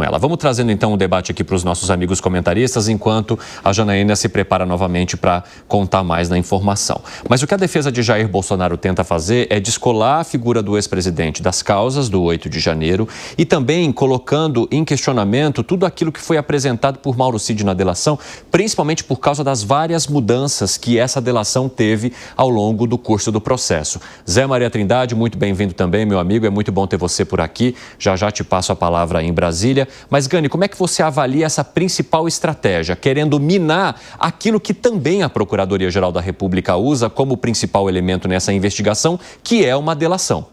ela. Vamos trazendo então o debate aqui para os nossos amigos comentaristas, enquanto a Janaína se prepara novamente para contar mais na informação. Mas o que a defesa de Jair Bolsonaro tenta fazer é descolar a figura do ex-presidente das causas do 8 de janeiro e também colocando em questionamento tudo aquilo que foi apresentado por Mauro Cid na delação, principalmente por causa das várias mudanças que essa delação teve ao longo do curso do processo. Zé Maria Trindade, muito bem-vindo também, meu amigo, é muito bom ter você por aqui. Já já te passo a palavra em Brasília. Mas, Gani, como é que você avalia essa principal estratégia, querendo minar aquilo que também a Procuradoria-Geral da República usa como principal elemento nessa investigação, que é uma delação?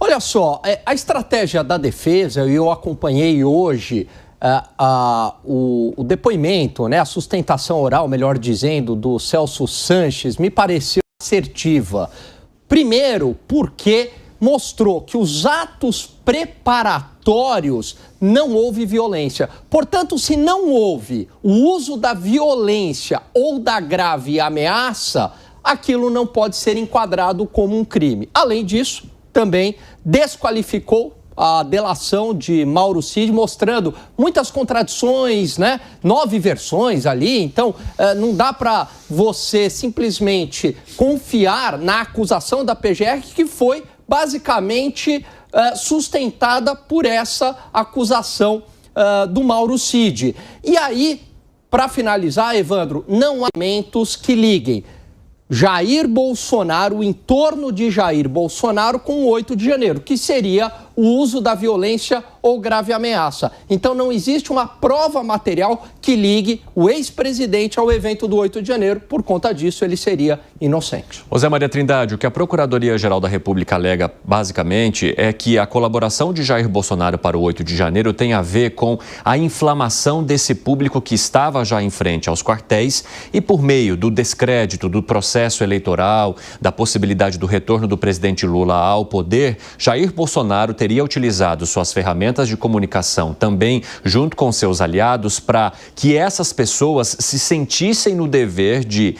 Olha só, a estratégia da defesa, eu acompanhei hoje o depoimento, né, a sustentação oral, melhor dizendo, do Celso Sanches, me pareceu assertiva. Primeiro, porque mostrou que os atos preparatórios não houve violência. Portanto, se não houve o uso da violência ou da grave ameaça, aquilo não pode ser enquadrado como um crime. Além disso, também desqualificou a delação de Mauro Cid, mostrando muitas contradições, né? 9 versões ali, então não dá para você simplesmente confiar na acusação da PGR, que foi basicamente sustentada por essa acusação do Mauro Cid. E aí, para finalizar, Evandro, não há elementos que liguem Jair Bolsonaro, o entorno de Jair Bolsonaro com o 8 de janeiro, que seria o uso da violência ou grave ameaça. Então não existe uma prova material que ligue o ex-presidente ao evento do 8 de janeiro. Por conta disso, ele seria inocente. Zé Maria Trindade, o que a Procuradoria-Geral da República alega basicamente é que a colaboração de Jair Bolsonaro para o 8 de janeiro tem a ver com a inflamação desse público que estava já em frente aos quartéis e por meio do descrédito do processo eleitoral, da possibilidade do retorno do presidente Lula ao poder, Jair Bolsonaro teria utilizado suas ferramentas de comunicação também junto com seus aliados para que essas pessoas se sentissem no dever de,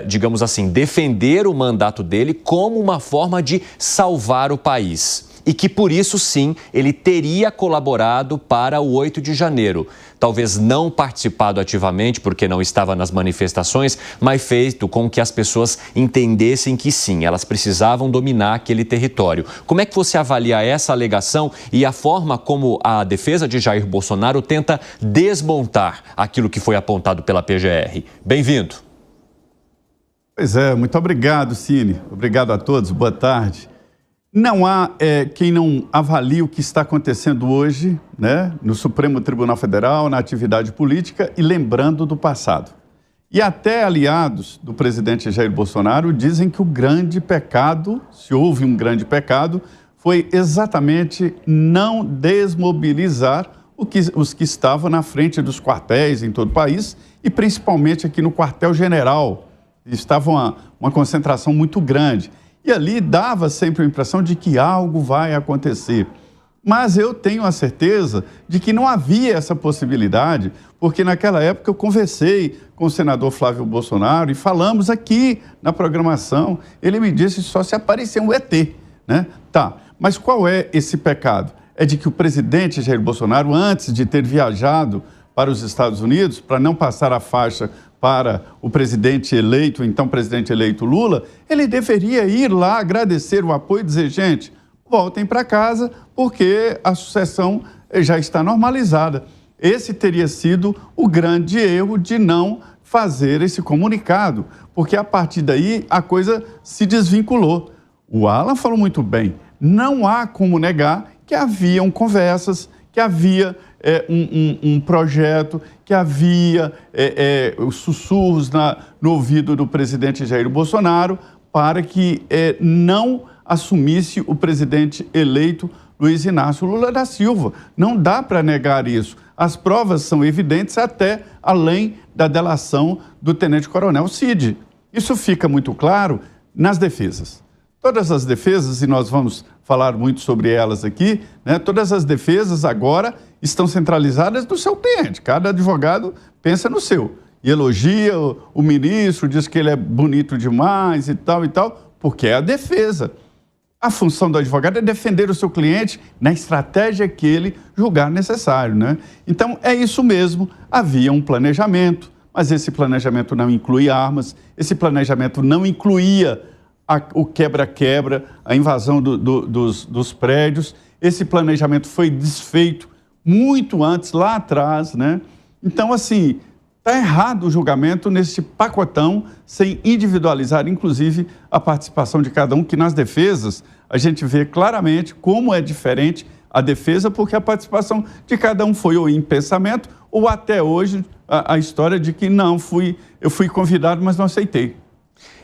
digamos assim, defender o mandato dele como uma forma de salvar o país. E que, por isso, sim, ele teria colaborado para o 8 de janeiro. Talvez não participado ativamente, porque não estava nas manifestações, mas feito com que as pessoas entendessem que, sim, elas precisavam dominar aquele território. Como é que você avalia essa alegação e a forma como a defesa de Jair Bolsonaro tenta desmontar aquilo que foi apontado pela PGR? Bem-vindo. Pois é, muito obrigado, Cine. Obrigado a todos, boa tarde. Não há quem não avalie o que está acontecendo hoje, né, no Supremo Tribunal Federal, na atividade política e lembrando do passado. E até aliados do presidente Jair Bolsonaro dizem que o grande pecado, se houve um grande pecado, foi exatamente não desmobilizar os que estavam na frente dos quartéis em todo o país e principalmente aqui no quartel-general. Estava uma concentração muito grande. E ali dava sempre a impressão de que algo vai acontecer. Mas eu tenho a certeza de que não havia essa possibilidade, porque naquela época eu conversei com o senador Flávio Bolsonaro e falamos aqui na programação. Ele me disse só se aparecer um ET, né? Tá, mas qual é esse pecado? É de que o presidente Jair Bolsonaro, antes de ter viajado para os Estados Unidos, para não passar a faixa para o presidente eleito, então presidente eleito Lula, ele deveria ir lá agradecer o apoio e dizer, gente, voltem para casa porque a sucessão já está normalizada. Esse teria sido o grande erro de não fazer esse comunicado, porque a partir daí a coisa se desvinculou. O Alan falou muito bem, não há como negar que haviam conversas, que havia um projeto, que havia os sussurros no ouvido do presidente Jair Bolsonaro para que não assumisse o presidente eleito Luiz Inácio Lula da Silva. Não dá para negar isso. As provas são evidentes até além da delação do tenente-coronel Cid. Isso fica muito claro nas defesas. Todas as defesas, e nós vamos falar muito sobre elas aqui, né? Todas as defesas agora estão centralizadas no seu cliente. Cada advogado pensa no seu. E elogia o ministro, diz que ele é bonito demais e tal, porque é a defesa. A função do advogado é defender o seu cliente na estratégia que ele julgar necessário, né? Então, é isso mesmo. Havia um planejamento, mas esse planejamento não inclui armas, esse planejamento não incluía o quebra-quebra, a invasão dos prédios. Esse planejamento foi desfeito muito antes, lá atrás, né? Então, assim, está errado o julgamento nesse pacotão, sem individualizar, inclusive, a participação de cada um, que nas defesas a gente vê claramente como é diferente a defesa, porque a participação de cada um foi ou em pensamento, ou até hoje a história de que eu fui convidado, mas não aceitei.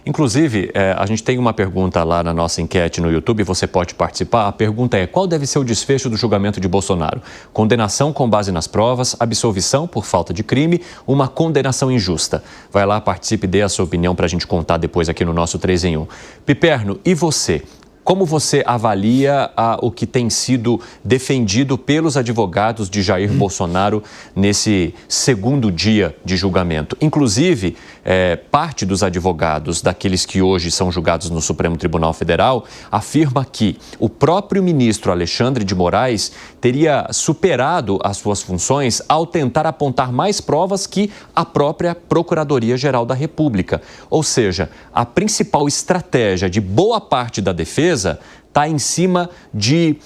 Inclusive, a gente tem uma pergunta lá na nossa enquete no YouTube, você pode participar. A pergunta é: qual deve ser o desfecho do julgamento de Bolsonaro? Condenação com base nas provas, absolvição por falta de crime, uma condenação injusta? Vai lá, participe, dê a sua opinião para a gente contar depois aqui no nosso 3 em 1. Piperno, e você? Como você avalia o que tem sido defendido pelos advogados de Jair Bolsonaro nesse segundo dia de julgamento? Inclusive, parte dos advogados, daqueles que hoje são julgados no Supremo Tribunal Federal, afirma que o próprio ministro Alexandre de Moraes teria superado as suas funções ao tentar apontar mais provas que a própria Procuradoria-Geral da República. Ou seja, a principal estratégia de boa parte da defesa está em cima de,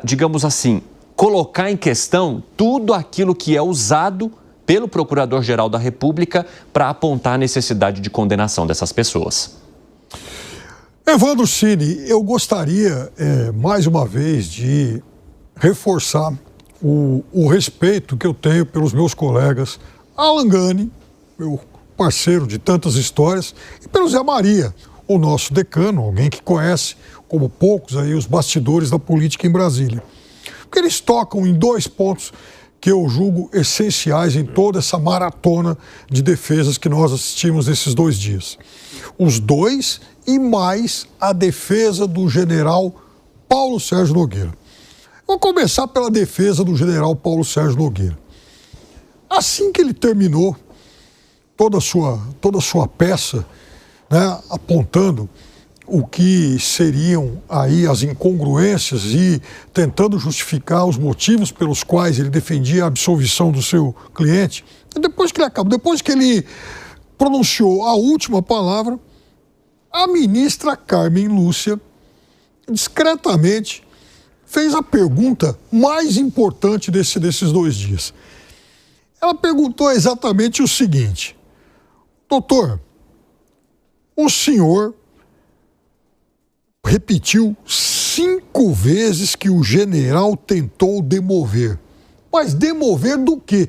digamos assim, colocar em questão tudo aquilo que é usado pelo Procurador-Geral da República para apontar a necessidade de condenação dessas pessoas. Evandro Cini, eu gostaria, mais uma vez, de reforçar o respeito que eu tenho pelos meus colegas Alan Gani, meu parceiro de tantas histórias, e pelo Zé Maria, o nosso decano, alguém que conhece, como poucos, aí, os bastidores da política em Brasília. Porque eles tocam em 2 pontos que eu julgo essenciais em toda essa maratona de defesas que nós assistimos nesses 2 dias. Os 2 e mais a defesa do general Paulo Sérgio Nogueira. Vou começar pela defesa do general Paulo Sérgio Nogueira. Assim que ele terminou toda a sua peça, né, apontando o que seriam aí as incongruências e tentando justificar os motivos pelos quais ele defendia a absolvição do seu cliente. E depois que ele acabou, depois que ele pronunciou a última palavra, a ministra Carmen Lúcia discretamente fez a pergunta mais importante desses 2 dias. Ela perguntou exatamente o seguinte: doutor, o senhor repetiu 5 vezes que o general tentou demover. Mas demover do quê?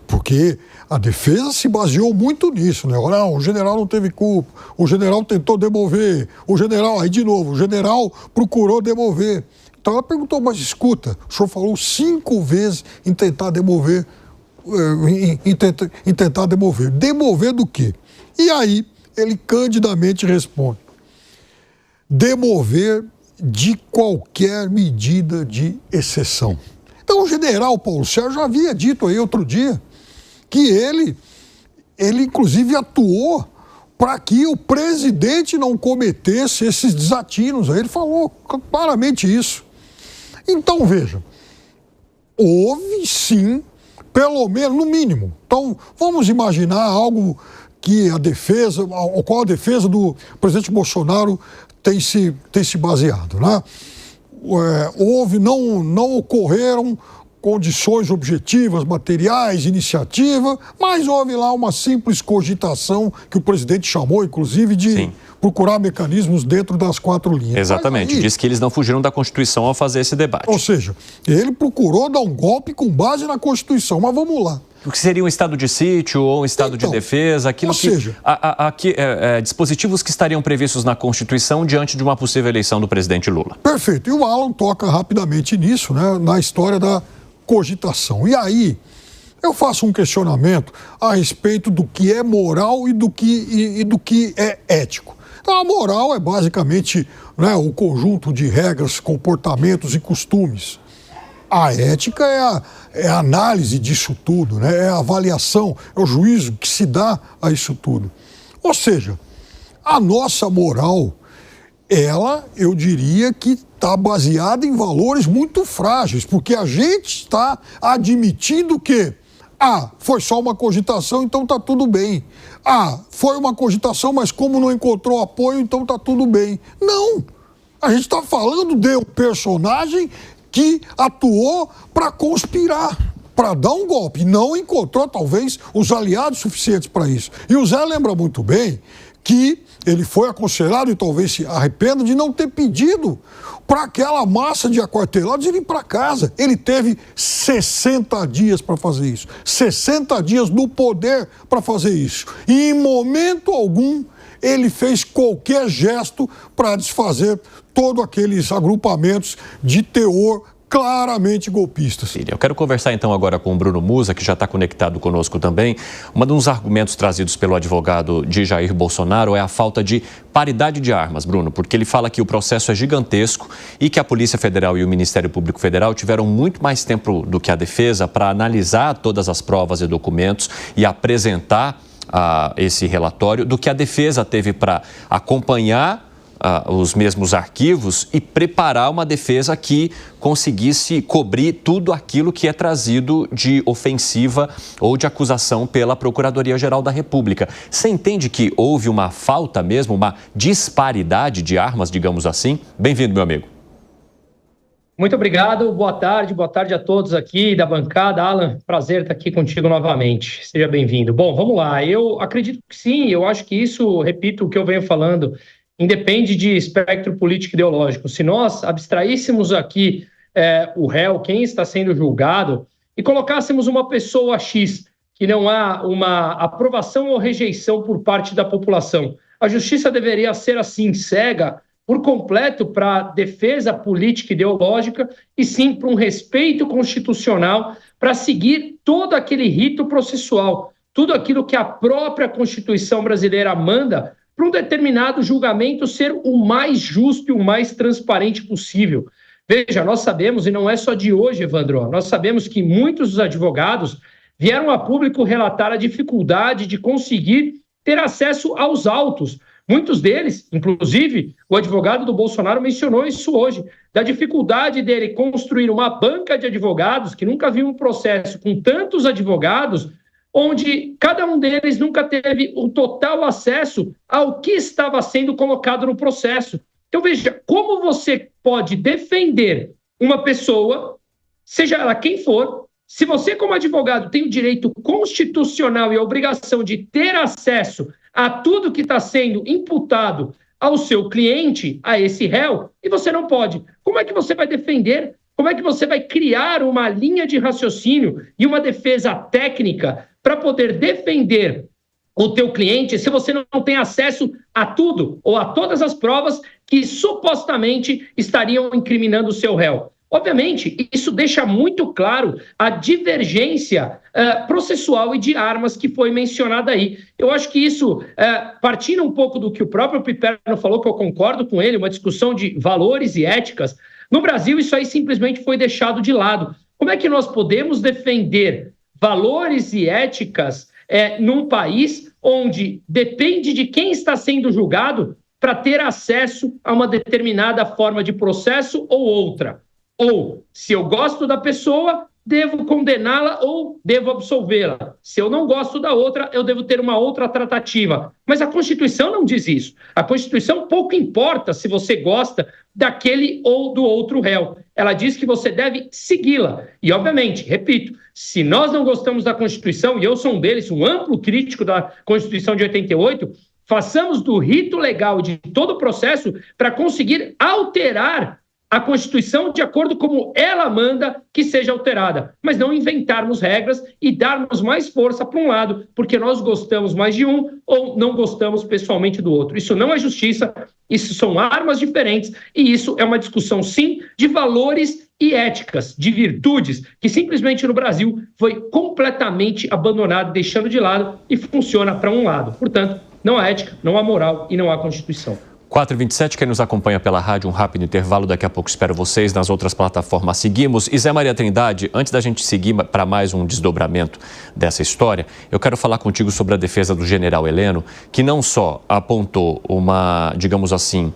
Porque a defesa se baseou muito nisso, né? Não, o general não teve culpa, o general tentou demover, o general, aí de novo, o general procurou demover. Então ela perguntou, mas escuta, o senhor falou 5 vezes em tentar demover, em tentar demover. Demover do quê? E aí ele candidamente responde: demover de qualquer medida de exceção. Então o general Paulo Sérgio já havia dito aí outro dia que ele inclusive atuou para que o presidente não cometesse esses desatinos. Aí ele falou claramente isso. Então veja, houve sim, pelo menos, no mínimo. Então vamos imaginar algo que qual a defesa do presidente Bolsonaro tem se baseado, né? Não ocorreram condições objetivas, materiais, iniciativa, mas houve lá uma simples cogitação que o presidente chamou, inclusive, de Sim. procurar mecanismos dentro das 4 linhas. Exatamente, aí, diz que eles não fugiram da Constituição ao fazer esse debate. Ou seja, ele procurou dar um golpe com base na Constituição, mas vamos lá. O que seria um estado de sítio ou um estado de defesa, aquilo dispositivos que estariam previstos na Constituição diante de uma possível eleição do presidente Lula. Perfeito. E o Alan toca rapidamente nisso, né, na história da cogitação. E aí, eu faço um questionamento a respeito do que é moral e do que é ético. Então, a moral é basicamente, né, o conjunto de regras, comportamentos e costumes. A ética é a análise disso tudo, né? É a avaliação, é o juízo que se dá a isso tudo. Ou seja, a nossa moral eu diria que está baseada em valores muito frágeis, porque a gente está admitindo que foi só uma cogitação, então está tudo bem. Foi uma cogitação, mas como não encontrou apoio, então está tudo bem. Não! A gente está falando de um personagem que atuou para conspirar, para dar um golpe. Não encontrou, talvez, os aliados suficientes para isso. E o Zé lembra muito bem que ele foi aconselhado, e talvez se arrependa, de não ter pedido para aquela massa de aquartelados irem para casa. Ele teve 60 dias para fazer isso. 60 dias no poder para fazer isso. E em momento algum ele fez qualquer gesto para desfazer todos aqueles agrupamentos de teor claramente golpistas. Eu quero conversar então agora com o Bruno Musa, que já está conectado conosco também. Um dos argumentos trazidos pelo advogado de Jair Bolsonaro é a falta de paridade de armas, Bruno, porque ele fala que o processo é gigantesco e que a Polícia Federal e o Ministério Público Federal tiveram muito mais tempo do que a defesa para analisar todas as provas e documentos e apresentar esse relatório do que a defesa teve para acompanhar os mesmos arquivos e preparar uma defesa que conseguisse cobrir tudo aquilo que é trazido de ofensiva ou de acusação pela Procuradoria-Geral da República. Você entende que houve uma falta mesmo, uma disparidade de armas, digamos assim? Bem-vindo, meu amigo. Muito obrigado, boa tarde a todos aqui da bancada. Alan, prazer estar aqui contigo novamente, seja bem-vindo. Bom, vamos lá, eu acredito que sim, eu acho que isso, repito o que eu venho falando, independe de espectro político ideológico. Se nós abstraíssemos aqui o réu, quem está sendo julgado, e colocássemos uma pessoa X, que não há uma aprovação ou rejeição por parte da população, a justiça deveria ser assim, cega, por completo para a defesa política e ideológica, e sim para um respeito constitucional, para seguir todo aquele rito processual, tudo aquilo que a própria Constituição brasileira manda, para um determinado julgamento ser o mais justo e o mais transparente possível. Veja, nós sabemos, e não é só de hoje, Evandro, nós sabemos que muitos dos advogados vieram a público relatar a dificuldade de conseguir ter acesso aos autos. Muitos deles, inclusive, o advogado do Bolsonaro mencionou isso hoje, da dificuldade dele construir uma banca de advogados, que nunca viu um processo com tantos advogados, onde cada um deles nunca teve o total acesso ao que estava sendo colocado no processo. Então, veja, como você pode defender uma pessoa, seja ela quem for, se você, como advogado, tem o direito constitucional e a obrigação de ter acesso a tudo que está sendo imputado ao seu cliente, a esse réu, e você não pode. Como é que você vai defender? Como é que você vai criar uma linha de raciocínio e uma defesa técnica para poder defender o teu cliente se você não tem acesso a tudo ou a todas as provas que supostamente estariam incriminando o seu réu? Obviamente, isso deixa muito claro a divergência processual e de armas que foi mencionada aí. Eu acho que isso, partindo um pouco do que o próprio Piperno falou, que eu concordo com ele, uma discussão de valores e éticas, no Brasil isso aí simplesmente foi deixado de lado. Como é que nós podemos defender valores e éticas num país onde depende de quem está sendo julgado para ter acesso a uma determinada forma de processo ou outra? Ou, se eu gosto da pessoa, devo condená-la ou devo absolvê-la. Se eu não gosto da outra, eu devo ter uma outra tratativa. Mas a Constituição não diz isso. A Constituição pouco importa se você gosta daquele ou do outro réu. Ela diz que você deve segui-la. E, obviamente, repito, se nós não gostamos da Constituição, e eu sou um deles, um amplo crítico da Constituição de 88, façamos do rito legal de todo o processo para conseguir alterar a Constituição de acordo como ela manda que seja alterada, mas não inventarmos regras e darmos mais força para um lado, porque nós gostamos mais de um ou não gostamos pessoalmente do outro. Isso não é justiça, isso são armas diferentes e isso é uma discussão, sim, de valores e éticas, de virtudes, que simplesmente no Brasil foi completamente abandonado, deixando de lado e funciona para um lado. Portanto, não há ética, não há moral e não há Constituição. 4h27, quem nos acompanha pela rádio, um rápido intervalo, daqui a pouco espero vocês nas outras plataformas. Seguimos. E Zé Maria Trindade, antes da gente seguir para mais um desdobramento dessa história, eu quero falar contigo sobre a defesa do general Heleno, que não só apontou uma, digamos assim,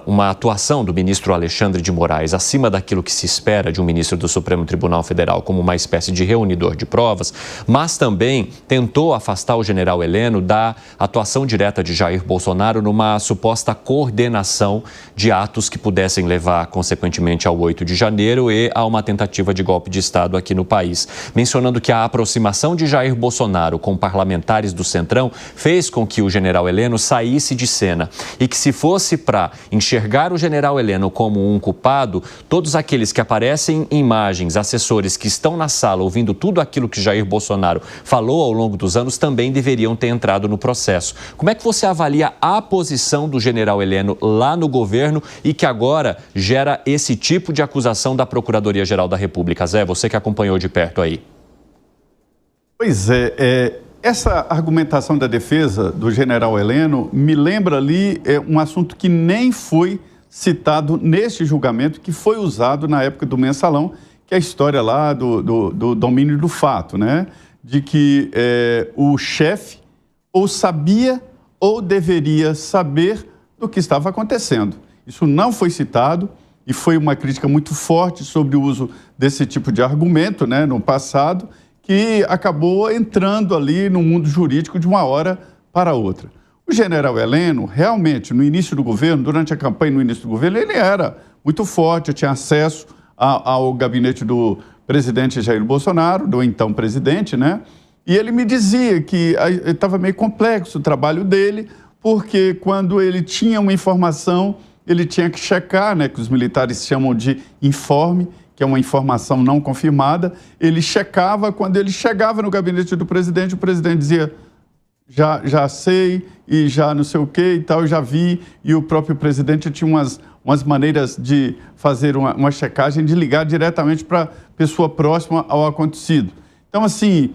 uma atuação do ministro Alexandre de Moraes acima daquilo que se espera de um ministro do Supremo Tribunal Federal, como uma espécie de reunidor de provas, mas também tentou afastar o general Heleno da atuação direta de Jair Bolsonaro numa suposta coordenação de atos que pudessem levar, consequentemente, ao 8 de janeiro e a uma tentativa de golpe de Estado aqui no país. Mencionando que a aproximação de Jair Bolsonaro com parlamentares do Centrão fez com que o general Heleno saísse de cena e que, se fosse para enxergar o general Heleno como um culpado, todos aqueles que aparecem em imagens, assessores que estão na sala ouvindo tudo aquilo que Jair Bolsonaro falou ao longo dos anos, também deveriam ter entrado no processo. Como é que você avalia a posição do general Heleno lá no governo e que agora gera esse tipo de acusação da Procuradoria-Geral da República? Zé, você que acompanhou de perto aí. Pois é, essa argumentação da defesa do general Heleno me lembra ali um assunto que nem foi citado neste julgamento, que foi usado na época do Mensalão, que é a história lá do domínio do fato, né? De que o chefe ou sabia ou deveria saber do que estava acontecendo. Isso não foi citado e foi uma crítica muito forte sobre o uso desse tipo de argumento, né, no passado, que acabou entrando ali no mundo jurídico de uma hora para outra. O general Heleno, realmente, no início do governo, durante a campanha no início do governo, ele era muito forte, tinha acesso ao gabinete do presidente Jair Bolsonaro, do então presidente, né? E ele me dizia que estava meio complexo o trabalho dele, porque quando ele tinha uma informação, ele tinha que checar, né, que os militares chamam de informe, que é uma informação não confirmada. Ele checava, quando ele chegava no gabinete do presidente, o presidente dizia, já sei, e já não sei o que e tal, já vi, e o próprio presidente tinha umas maneiras de fazer uma checagem, de ligar diretamente para a pessoa próxima ao acontecido. Então, assim,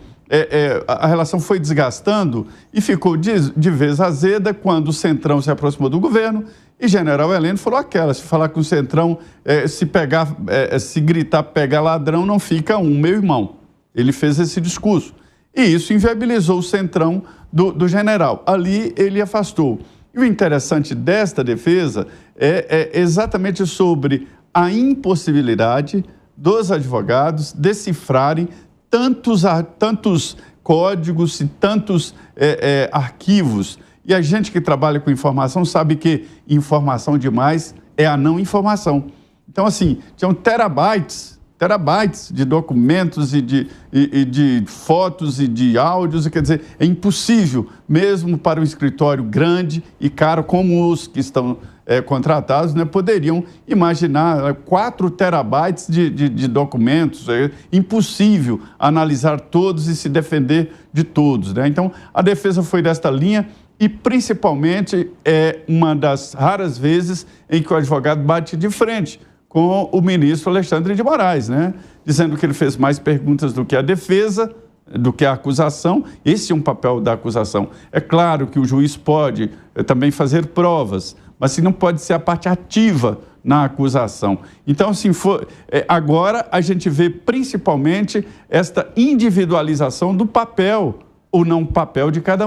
a relação foi desgastando e ficou de vez azeda quando o Centrão se aproximou do governo e general Heleno falou se falar com o Centrão, se gritar pegar ladrão, não fica meu irmão. Ele fez esse discurso. E isso inviabilizou o Centrão do general. Ali ele afastou. E o interessante desta defesa é exatamente sobre a impossibilidade dos advogados decifrarem tantos códigos e tantos arquivos. E a gente que trabalha com informação sabe que informação demais é a não informação. Então, assim, tinham terabytes de documentos e de fotos e de áudios. Quer dizer, é impossível, mesmo para um escritório grande e caro como os que estão contratados, né, poderiam imaginar 4 terabytes de documentos. É impossível analisar todos e se defender de todos, né? Então, a defesa foi desta linha e, principalmente, é uma das raras vezes em que o advogado bate de frente com o ministro Alexandre de Moraes, né? Dizendo que ele fez mais perguntas do que a defesa, do que a acusação. Esse é um papel da acusação. É claro que o juiz pode também fazer provas, mas não pode ser a parte ativa na acusação. Então, assim, agora a gente vê principalmente esta individualização do papel ou não papel de cada um.